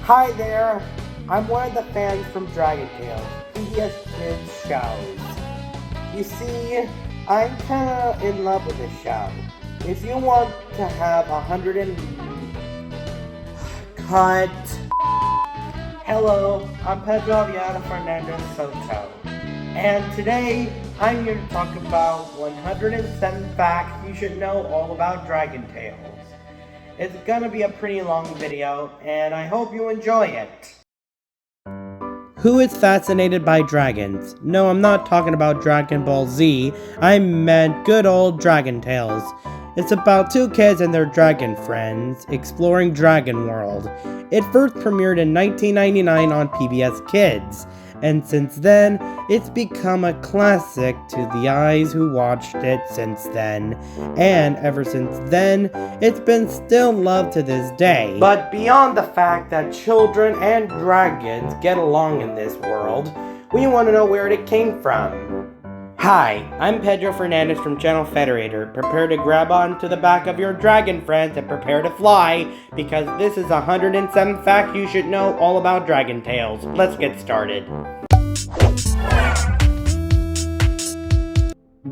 Hi there, I'm one of the fans from Dragon Tales, PBS Kids shows. You see, I'm kinda in love with this show. If you want to have 100 and... Cut. Hello, I'm Pedro Fernandez Soto. And today, I'm here to talk about 107 facts you should know all about Dragon Tales. It's gonna be a pretty long video, and I hope you enjoy it. Who is fascinated by dragons? No, I'm not talking about Dragon Ball Z, I meant good old Dragon Tales. It's about two kids and their dragon friends exploring Dragon World. It first premiered in 1999 on PBS Kids, and since then, it's become a classic to the eyes who watched it since then. And ever since then, it's been still loved to this day. But beyond the fact that children and dragons get along in this world, we want to know where it came from. Hi, I'm Pedro Fernandez from Channel Federator. Prepare to grab onto the back of your dragon friends and prepare to fly, because this is 107 facts you should know all about Dragon Tales. Let's get started.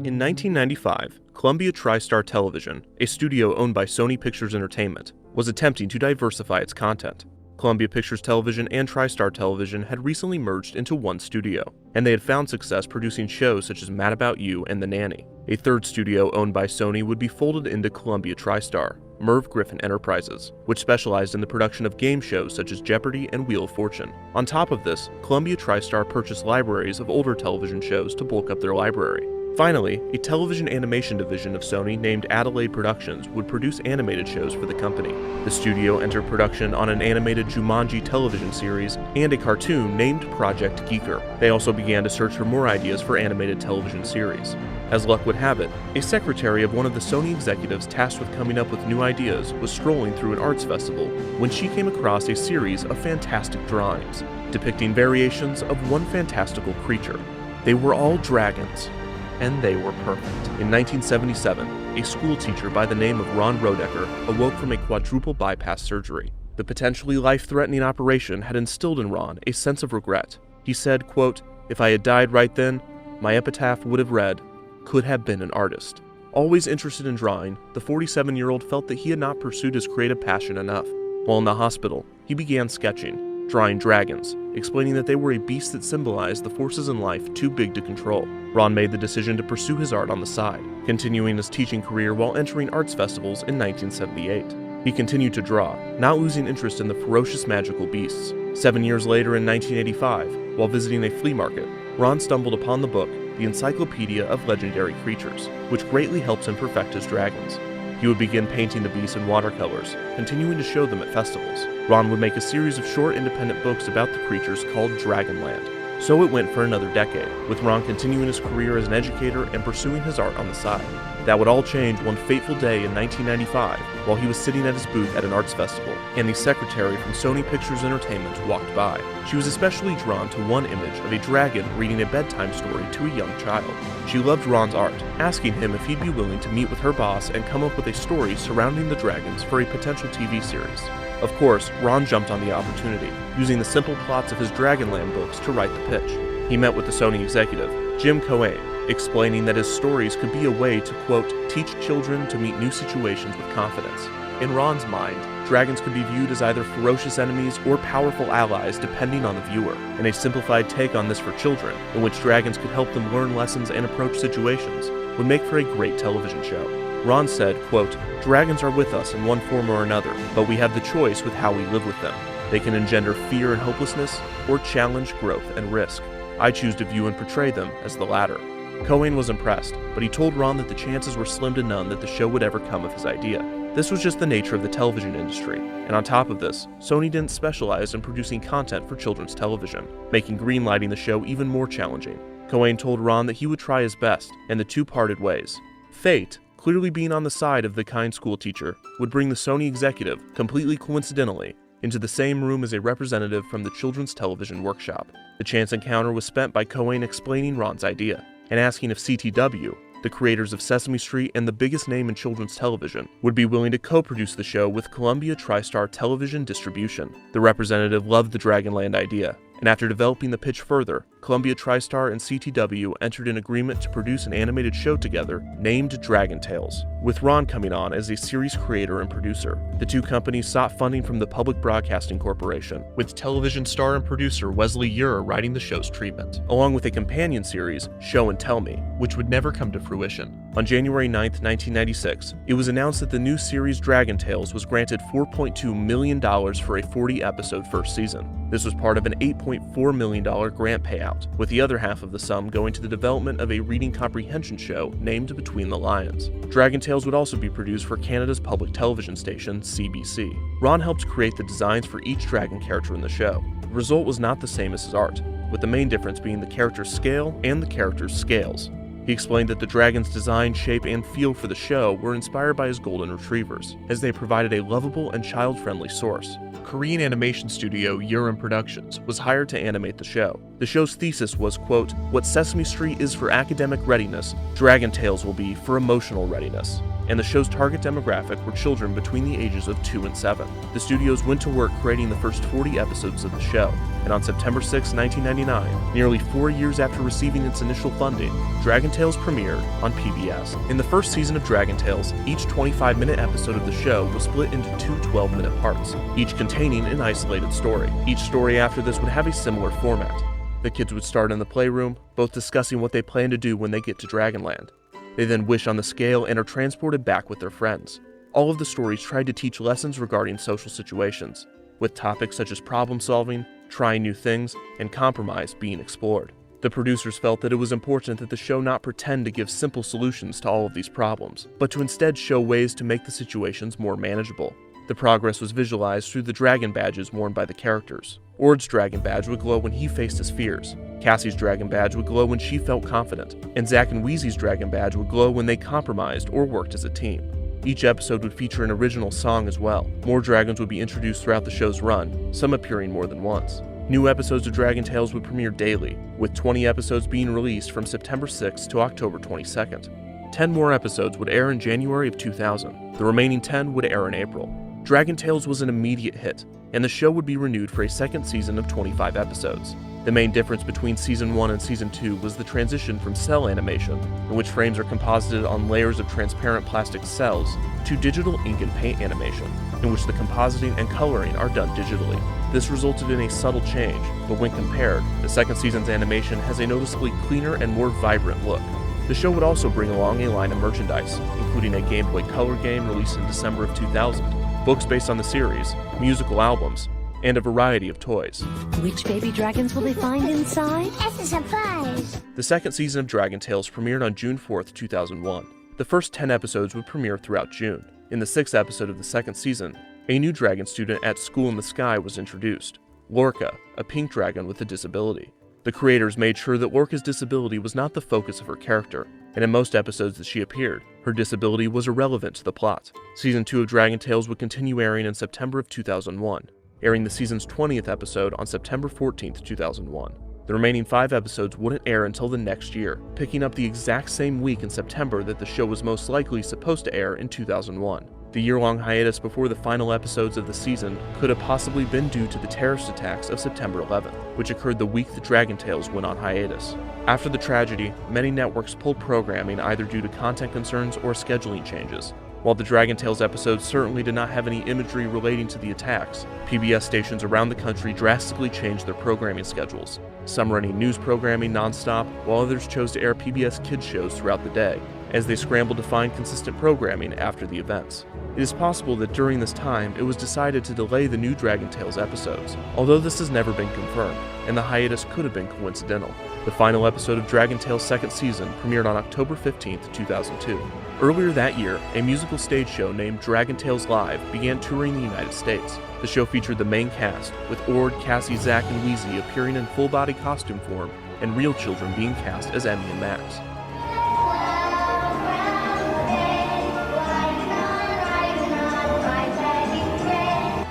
In 1995, Columbia TriStar Television, a studio owned by Sony Pictures Entertainment, was attempting to diversify its content. Columbia Pictures Television and TriStar Television had recently merged into one studio, and they had found success producing shows such as Mad About You and The Nanny. A third studio owned by Sony would be folded into Columbia TriStar, Merv Griffin Enterprises, which specialized in the production of game shows such as Jeopardy and Wheel of Fortune. On top of this, Columbia TriStar purchased libraries of older television shows to bulk up their library. Finally, a television animation division of Sony named Adelaide Productions would produce animated shows for the company. The studio entered production on an animated Jumanji television series and a cartoon named Project Geeker. They also began to search for more ideas for animated television series. As luck would have it, a secretary of one of the Sony executives tasked with coming up with new ideas was strolling through an arts festival when she came across a series of fantastic drawings, depicting variations of one fantastical creature. They were all dragons. And they were perfect. In 1977, a school teacher by the name of Ron Rodecker awoke from a quadruple bypass surgery. The potentially life-threatening operation had instilled in Ron a sense of regret. He said, quote, "If I had died right then, my epitaph would have read, 'Could have been an artist.'" Always interested in drawing, the 47-year-old felt that he had not pursued his creative passion enough. While in the hospital, he began sketching, drawing dragons, explaining that they were a beast that symbolized the forces in life too big to control. Ron made the decision to pursue his art on the side, continuing his teaching career while entering arts festivals in 1978. He continued to draw, not losing interest in the ferocious magical beasts. 7 years later in 1985, while visiting a flea market, Ron stumbled upon the book, The Encyclopedia of Legendary Creatures, which greatly helps him perfect his dragons. He would begin painting the beasts in watercolors, continuing to show them at festivals. Ron would make a series of short independent books about the creatures called Dragonland. So it went for another decade, with Ron continuing his career as an educator and pursuing his art on the side. That would all change one fateful day in 1995 while he was sitting at his booth at an arts festival, and the secretary from Sony Pictures Entertainment walked by. She was especially drawn to one image of a dragon reading a bedtime story to a young child. She loved Ron's art, asking him if he'd be willing to meet with her boss and come up with a story surrounding the dragons for a potential TV series. Of course, Ron jumped on the opportunity, using the simple plots of his Dragonland books to write the pitch. He met with the Sony executive, Jim Cohen, explaining that his stories could be a way to, quote, teach children to meet new situations with confidence. In Ron's mind, dragons could be viewed as either ferocious enemies or powerful allies depending on the viewer, and a simplified take on this for children, in which dragons could help them learn lessons and approach situations, would make for a great television show. Ron said, quote, "Dragons are with us in one form or another, but we have the choice with how we live with them. They can engender fear and hopelessness, or challenge growth and risk. I choose to view and portray them as the latter." Cohen was impressed, but he told Ron that the chances were slim to none that the show would ever come of his idea. This was just the nature of the television industry, and on top of this, Sony didn't specialize in producing content for children's television, making greenlighting the show even more challenging. Cohen told Ron that he would try his best, and the two parted ways. Fate, clearly being on the side of the kind school teacher, would bring the Sony executive, completely coincidentally, into the same room as a representative from the Children's Television Workshop. The chance encounter was spent by Cohen explaining Ron's idea, and asking if CTW, the creators of Sesame Street and the biggest name in children's television, would be willing to co-produce the show with Columbia TriStar Television Distribution. The representative loved the Dragonland idea, and after developing the pitch further, Columbia TriStar and CTW entered an agreement to produce an animated show together named Dragontales, with Ron coming on as a series creator and producer. The two companies sought funding from the Public Broadcasting Corporation, with television star and producer Wesley Ure writing the show's treatment, along with a companion series, Show and Tell Me, which would never come to fruition. On January 9, 1996, it was announced that the new series Dragontales was granted $4.2 million for a 40-episode first season. This was part of an $8.4 million grant payout, with the other half of the sum going to the development of a reading comprehension show named Between the Lions. Dragontales would also be produced for Canada's public television station, CBC. Ron helped create the designs for each dragon character in the show. The result was not the same as his art, with the main difference being the character's scale and the character's scales. He explained that the dragon's design, shape, and feel for the show were inspired by his golden retrievers, as they provided a lovable and child-friendly source. Korean animation studio Urim Productions was hired to animate the show. The show's thesis was, quote, "What Sesame Street is for academic readiness, Dragontales will be for emotional readiness." And the show's target demographic were children between the ages of 2 and 7. The studios went to work creating the first 40 episodes of the show, and on September 6, 1999, nearly 4 years after receiving its initial funding, Dragontales premiered on PBS. In the first season of Dragontales, each 25-minute episode of the show was split into two 12-minute parts, each containing an isolated story. Each story after this would have a similar format. The kids would start in the playroom, both discussing what they plan to do when they get to Dragonland. They then wish on the scale and are transported back with their friends. All of the stories tried to teach lessons regarding social situations, with topics such as problem solving, trying new things, and compromise being explored. The producers felt that it was important that the show not pretend to give simple solutions to all of these problems, but to instead show ways to make the situations more manageable. The progress was visualized through the dragon badges worn by the characters. Ord's dragon badge would glow when he faced his fears. Cassie's dragon badge would glow when she felt confident. And Zack and Wheezy's dragon badge would glow when they compromised or worked as a team. Each episode would feature an original song as well. More dragons would be introduced throughout the show's run, some appearing more than once. New episodes of Dragontales would premiere daily, with 20 episodes being released from September 6th to October 22nd. 10 more episodes would air in January of 2000. The remaining 10 would air in April. Dragontales was an immediate hit, and the show would be renewed for a second season of 25 episodes. The main difference between Season 1 and Season 2 was the transition from cell animation, in which frames are composited on layers of transparent plastic cells, to digital ink and paint animation, in which the compositing and coloring are done digitally. This resulted in a subtle change, but when compared, the second season's animation has a noticeably cleaner and more vibrant look. The show would also bring along a line of merchandise, including a Game Boy Color game released in December of 2000, books based on the series, musical albums, and a variety of toys. Which baby dragons will they find inside? It's a surprise! The second season of Dragontales premiered on June 4th, 2001. The first 10 episodes would premiere throughout June. In the 6th episode of the second season, a new dragon student at School in the Sky was introduced, Lorca, a pink dragon with a disability. The creators made sure that Lorca's disability was not the focus of her character, and in most episodes that she appeared, her disability was irrelevant to the plot. Season 2 of Dragontales would continue airing in September of 2001, airing the season's 20th episode on September 14th, 2001. The remaining 5 episodes wouldn't air until the next year, picking up the exact same week in September that the show was most likely supposed to air in 2001. The year-long hiatus before the final episodes of the season could have possibly been due to the terrorist attacks of September 11th, which occurred the week that Dragontales went on hiatus. After the tragedy, many networks pulled programming either due to content concerns or scheduling changes. While the Dragontales episodes certainly did not have any imagery relating to the attacks, PBS stations around the country drastically changed their programming schedules, some running news programming nonstop, while others chose to air PBS kids shows throughout the day, as they scrambled to find consistent programming after the events. It is possible that during this time, it was decided to delay the new Dragontales episodes, although this has never been confirmed, and the hiatus could have been coincidental. The final episode of Dragontales' second season premiered on October 15th, 2002. Earlier that year, a musical stage show named Dragontales Live began touring the United States. The show featured the main cast, with Ord, Cassie, Zack, and Wheezy appearing in full-body costume form, and real children being cast as Emmy and Max.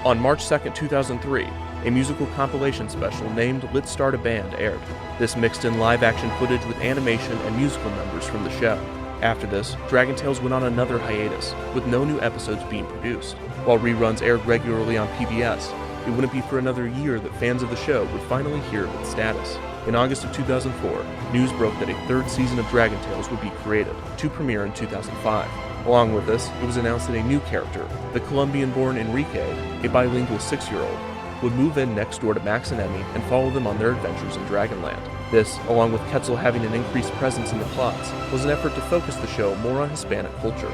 On March 2, 2003, a musical compilation special named Let's Start a Band aired. This mixed in live-action footage with animation and musical numbers from the show. After this, Dragon Tales went on another hiatus, with no new episodes being produced. While reruns aired regularly on PBS, it wouldn't be for another year that fans of the show would finally hear of its status. In August of 2004, news broke that a third season of Dragon Tales would be created, to premiere in 2005. Along with this, it was announced that a new character, the Colombian-born Enrique, a bilingual 6-year-old, would move in next door to Max and Emmy and follow them on their adventures in Dragonland. This, along with Quetzal having an increased presence in the plots, was an effort to focus the show more on Hispanic culture.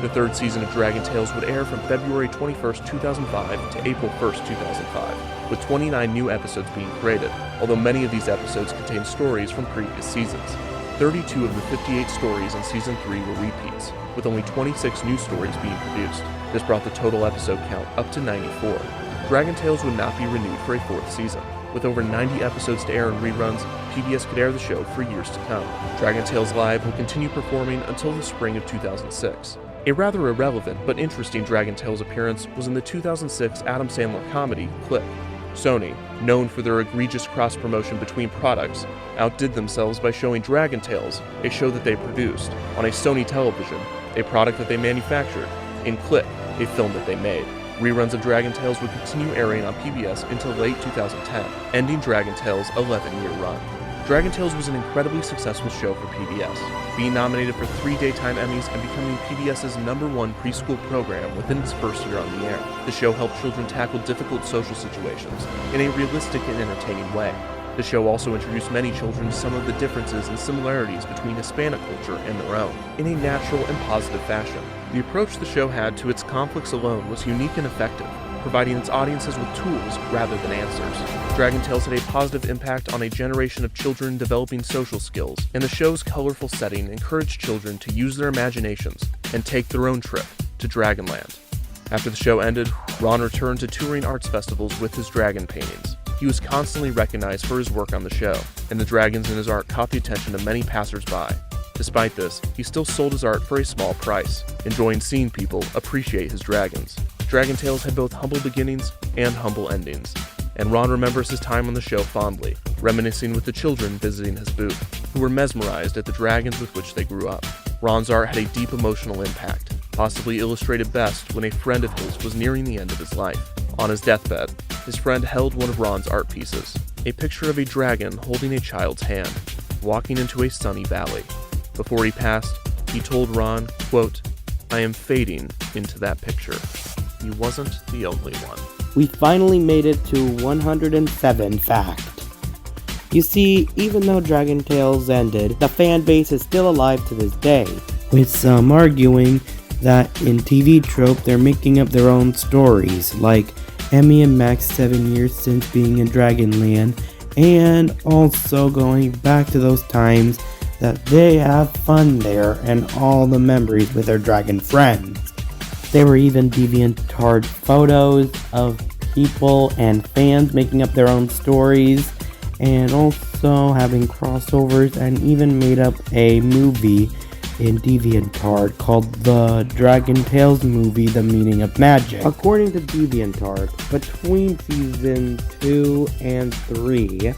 The third season of Dragon Tales would air from February 21st, 2005 to April 1st, 2005, with 29 new episodes being created, although many of these episodes contained stories from previous seasons. 32 of the 58 stories in Season 3 were repeats, with only 26 new stories being produced. This brought the total episode count up to 94. Dragon Tales would not be renewed for a fourth season. With over 90 episodes to air in reruns, PBS could air the show for years to come. Dragon Tales Live will continue performing until the spring of 2006. A rather irrelevant but interesting Dragon Tales appearance was in the 2006 Adam Sandler comedy, Click. Sony, known for their egregious cross-promotion between products, outdid themselves by showing Dragon Tales, a show that they produced, on a Sony television, a product that they manufactured, in Click, a film that they made. Reruns of Dragon Tales would continue airing on PBS until late 2010, ending Dragon Tales' 11-year run. Dragon Tales was an incredibly successful show for PBS, being nominated for 3 Daytime Emmys and becoming PBS's #1 preschool program within its first year on the air. The show helped children tackle difficult social situations in a realistic and entertaining way. The show also introduced many children to some of the differences and similarities between Hispanic culture and their own, in a natural and positive fashion. The approach the show had to its conflicts alone was unique and effective, providing its audiences with tools rather than answers. Dragon Tales had a positive impact on a generation of children developing social skills, and the show's colorful setting encouraged children to use their imaginations and take their own trip to Dragonland. After the show ended, Ron returned to touring arts festivals with his dragon paintings. He was constantly recognized for his work on the show, and the dragons in his art caught the attention of many passers-by. Despite this, he still sold his art for a small price, enjoying seeing people appreciate his dragons. Dragon Tales had both humble beginnings and humble endings, and Ron remembers his time on the show fondly, reminiscing with the children visiting his booth, who were mesmerized at the dragons with which they grew up. Ron's art had a deep emotional impact, possibly illustrated best when a friend of his was nearing the end of his life. On his deathbed, his friend held one of Ron's art pieces, a picture of a dragon holding a child's hand, walking into a sunny valley. Before he passed, he told Ron, quote, "I am fading into that picture. He wasn't the only one." We finally made it to 107 fact. You see, even though Dragon Tales ended, the fan base is still alive to this day, with some arguing that in TV trope they're making up their own stories, like Emmy and Max 7 years since being in Dragonland, and also going back to those times that they have fun there and all the memories with their dragon friends. There were even DeviantArt photos of people and fans making up their own stories, and also having crossovers, and even made up a movie in DeviantArt called the Dragon Tales movie, The Meaning of Magic. According to DeviantArt, between season 2 and 3,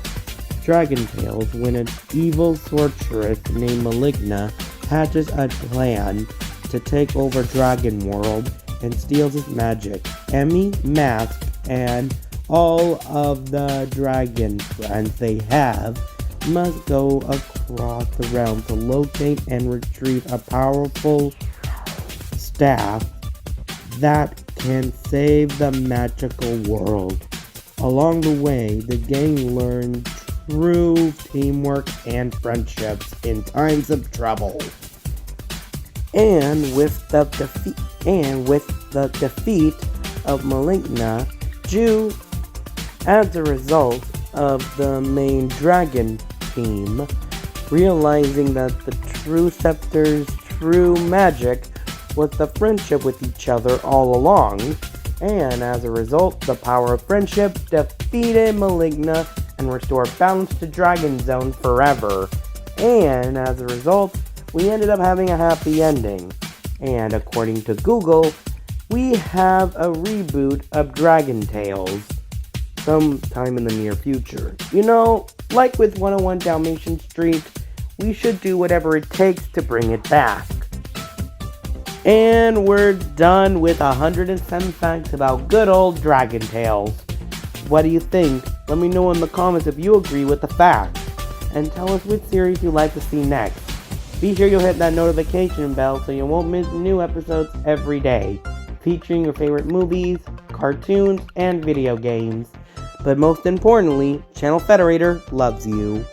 Dragon Tales, when an evil sorceress named Maligna hatches a plan to take over Dragon World and steals its magic, Emmy, Mask, and all of the dragon friends they have must go across the realm to locate and retrieve a powerful staff that can save the magical world. Along the way, the gang learns true teamwork and friendships in times of trouble. And with the defeat of Maligna, Jew, as a result of the main dragon team, realizing that the true scepter's true magic was the friendship with each other all along, and as a result, the power of friendship defeated Maligna and restored balance to Dragon Zone forever. And as a result, we ended up having a happy ending. And according to Google, we have a reboot of Dragon Tales sometime in the near future. You know, like with 101 Dalmatian Street, we should do whatever it takes to bring it back. And we're done with 107 facts about good old Dragon Tales. What do you think? Let me know in the comments if you agree with the facts. And tell us which series you'd like to see next. Be sure you'll hit that notification bell so you won't miss new episodes every day, featuring your favorite movies, cartoons, and video games. But most importantly, Channel Federator loves you.